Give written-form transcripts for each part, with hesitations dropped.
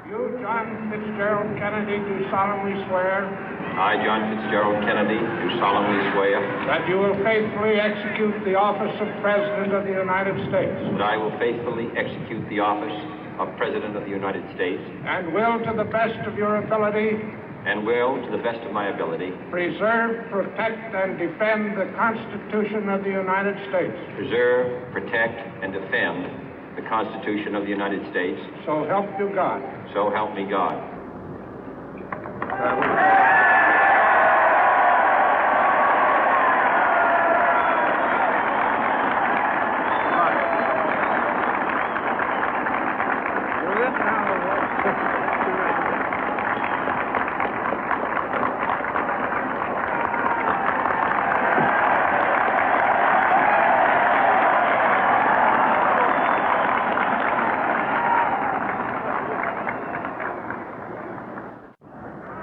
You, John Fitzgerald Kennedy, do solemnly swear. I, John Fitzgerald Kennedy, do solemnly swear. That you will faithfully execute the office of President of the United States. That I will faithfully execute the office of President of the United States. And will, to the best of your ability. And will, to the best of my ability. Preserve, protect, and defend the Constitution of the United States. Preserve, protect, and defend the Constitution of the United States. So help you God. So help me God.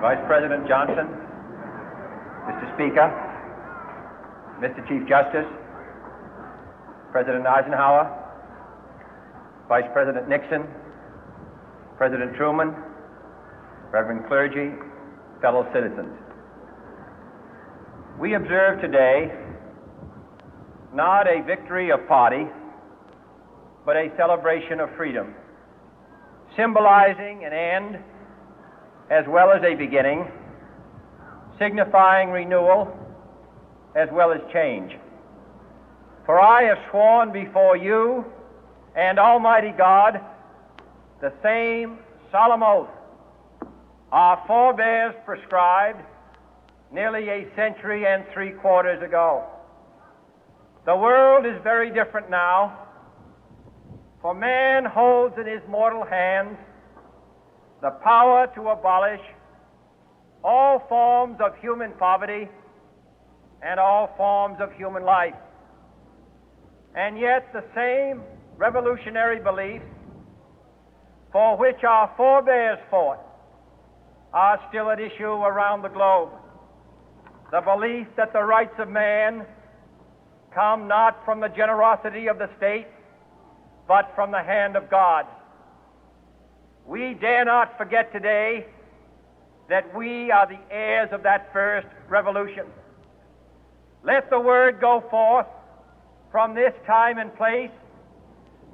Vice President Johnson, Mr. Speaker, Mr. Chief Justice, President Eisenhower, Vice President Nixon, President Truman, Reverend clergy, fellow citizens. We observe today not a victory of party, but a celebration of freedom, symbolizing an end as well as a beginning, signifying renewal as well as change. For I have sworn before you and Almighty God the same solemn oath our forebears prescribed nearly a century and 3/4 ago. The world is very different now, for man holds in his mortal hands the power to abolish all forms of human poverty and all forms of human life. And yet the same revolutionary beliefs for which our forebears fought are still at issue around the globe. The belief that the rights of man come not from the generosity of the state, but from the hand of God. We dare not forget today that we are the heirs of that first revolution. Let the word go forth from this time and place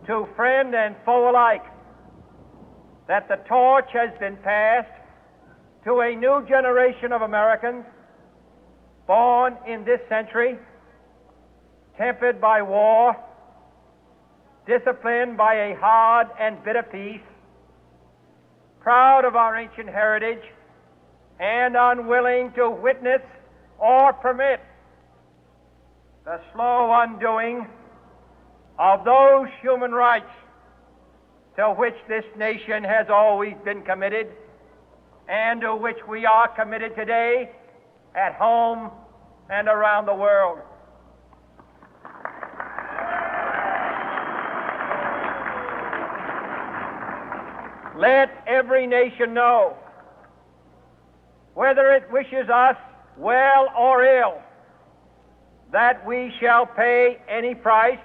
to friend and foe alike that the torch has been passed to a new generation of Americans born in this century, tempered by war, disciplined by a hard and bitter peace, proud of our ancient heritage, and unwilling to witness or permit the slow undoing of those human rights to which this nation has always been committed and to which we are committed today at home and around the world. Let every nation know, whether it wishes us well or ill, that we shall pay any price,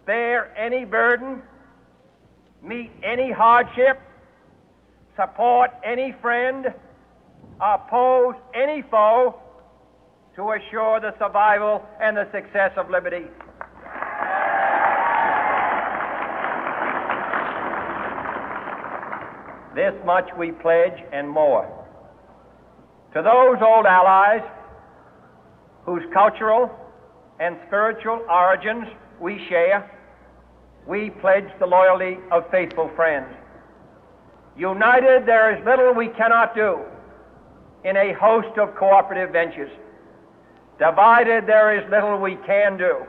bear any burden, meet any hardship, support any friend, oppose any foe to assure the survival and the success of liberty. This much we pledge and more. To those old allies whose cultural and spiritual origins we share, we pledge the loyalty of faithful friends. United, there is little we cannot do in a host of cooperative ventures. Divided, there is little we can do,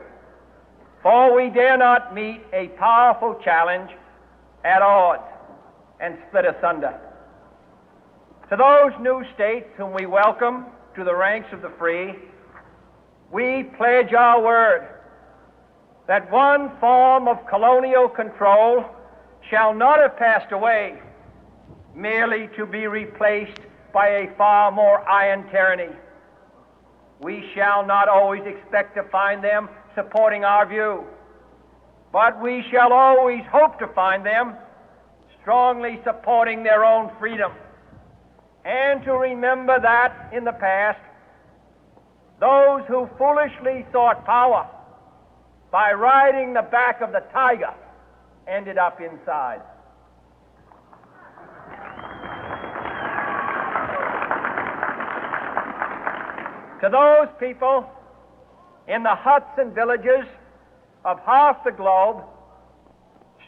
for we dare not meet a powerful challenge at odds and split asunder. To those new states whom we welcome to the ranks of the free, we pledge our word that one form of colonial control shall not have passed away, merely to be replaced by a far more iron tyranny. We shall not always expect to find them supporting our view, but we shall always hope to find them strongly supporting their own freedom, and to remember that in the past, those who foolishly sought power by riding the back of the tiger ended up inside. To those people in the huts and villages of half the globe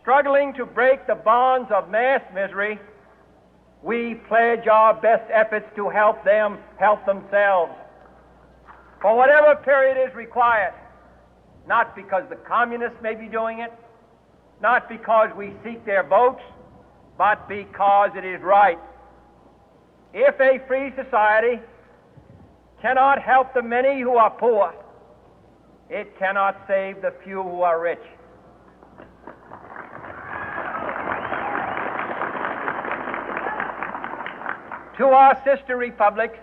struggling to break the bonds of mass misery, we pledge our best efforts to help them help themselves for whatever period is required, not because the communists may be doing it, not because we seek their votes, but because it is right. If a free society cannot help the many who are poor, it cannot save the few who are rich. To our sister republics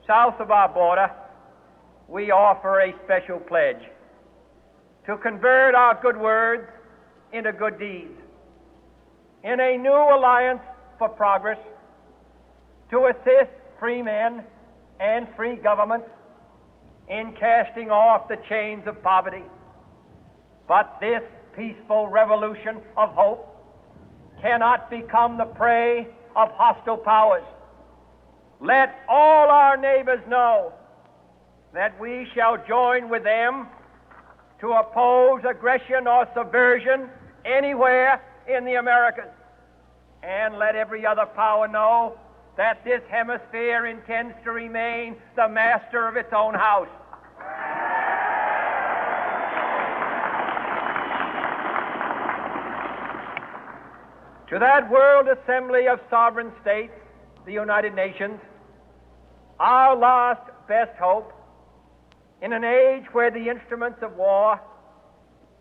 south of our border, we offer a special pledge to convert our good words into good deeds, in a new alliance for progress, to assist free men and free governments in casting off the chains of poverty. But this peaceful revolution of hope cannot become the prey of hostile powers. Let all our neighbors know that we shall join with them to oppose aggression or subversion anywhere in the Americas. And let every other power know that this hemisphere intends to remain the master of its own house. To that World Assembly of Sovereign States, the United Nations, our last best hope, in an age where the instruments of war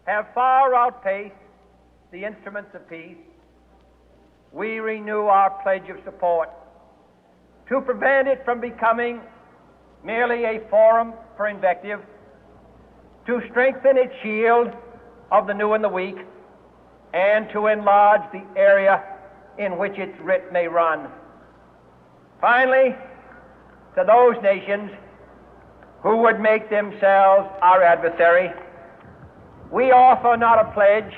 have far outpaced the instruments of peace, we renew our pledge of support to prevent it from becoming merely a forum for invective, to strengthen its shield of the new and the weak, and to enlarge the area in which its writ may run. Finally, to those nations who would make themselves our adversary, we offer not a pledge,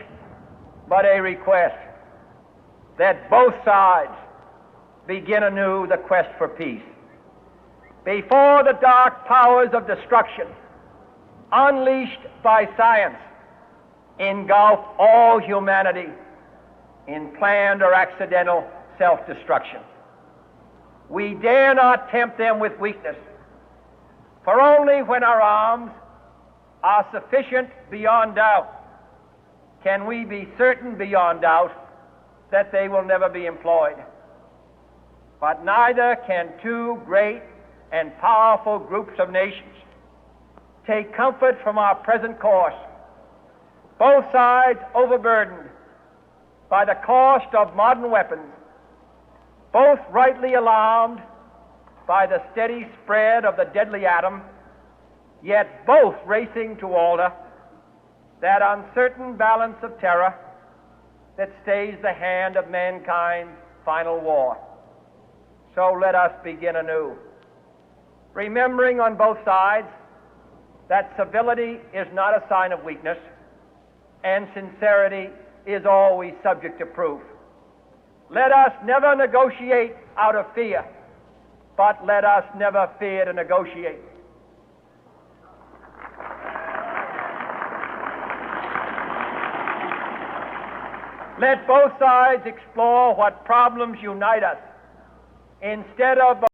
but a request that both sides begin anew the quest for peace. Before the dark powers of destruction, unleashed by science, engulf all humanity in planned or accidental self-destruction, we dare not tempt them with weakness, for only when our arms are sufficient beyond doubt can we be certain beyond doubt that they will never be employed. But neither can two great and powerful groups of nations take comfort from our present course, both sides overburdened by the cost of modern weapons, both rightly alarmed by the steady spread of the deadly atom, yet both racing to alter that uncertain balance of terror that stays the hand of mankind's final war. So let us begin anew, remembering on both sides that civility is not a sign of weakness, and sincerity is always subject to proof. Let us never negotiate out of fear, but let us never fear to negotiate. Let both sides explore what problems unite us instead of